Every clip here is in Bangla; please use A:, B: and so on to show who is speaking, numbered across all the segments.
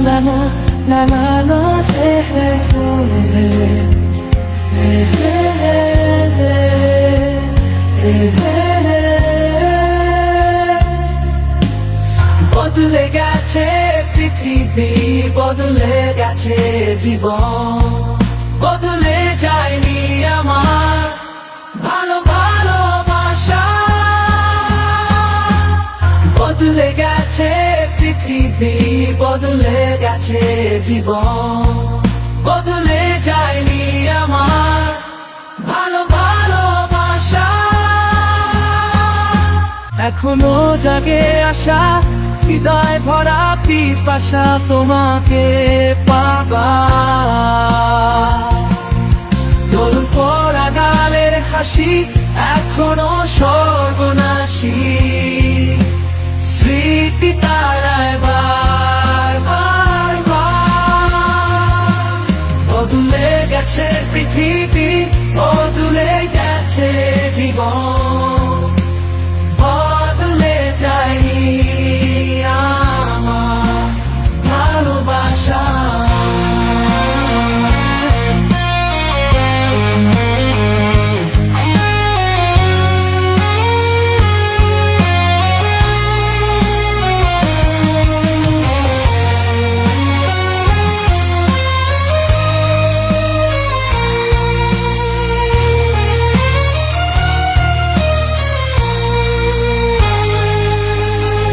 A: la la la, hey hey hey hey hey hey. বদলে গেছে পৃথিবী, বদলে গেছে জীবন, বদলে যায়নি আমার ভালো ভালোবাসা। বদলে গেছে পৃথিবী, বদলে গেছে জীবন, বদলে যায়নি আমার ভালো ভালোবাসা। এখনো জাগে আশা, হৃদয় ভরা পিপাসা তোমাকে পাবার। দোল পরা গালের হাসি এখনো সর্বনাশী, স্মৃতি তারায় বার বার বার। বদলে গেছে পৃথিবী, বদলে গেছে জীবন, বদলে যায়নি আমার ভালোবাসা।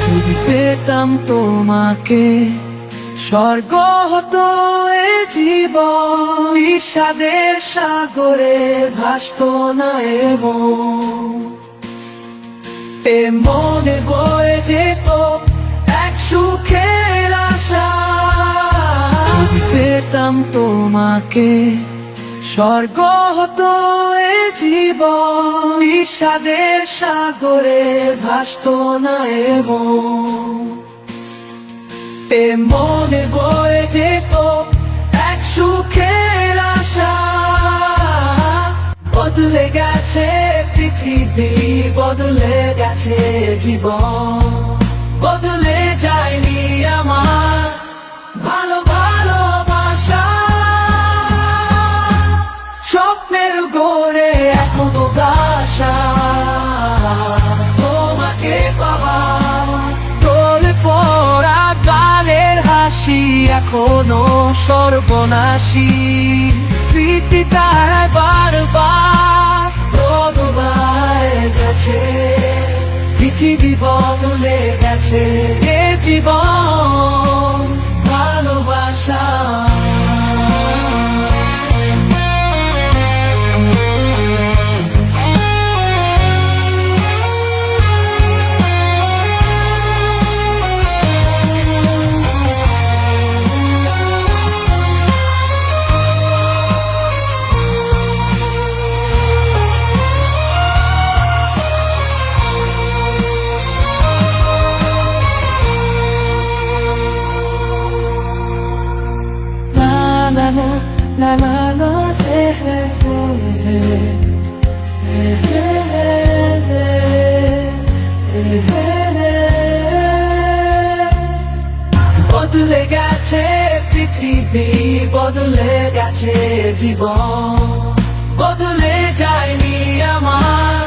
A: যদি পেতাম তোমাকে, স্বর্গ হতো এ জীবন, বিষাদের সাগরে ভাসতো না এ মনে বয়ে যেত এক সুখের আশা। যদি পেতাম তোমাকে, স্বর্গ হতো এ জীবন, বিষাদের সাগরে ভাসতো না এ মনে বয়ে যেত এক সুখের আশা। বদলে গেছে পৃথিবী, বদলে গেছে জীবন, বদলে যায়নি আমার ভালো ভালোবাসা। স্বপ্নের গড়ে এখনো আশা তোমাকে পাবা। দোল পরা গালের হাসি এখনো সর্বনাশী, স্মৃতি তারায় বারবার বদলায় গেছে পৃথিবী, বদলে গেছে এ জীবন ভালোবাসা। La la la, hey hey hey hey hey hey. বদলে গেছে পৃথিবী, বদলে গেছে জীবন, বদলে যায়নি আমার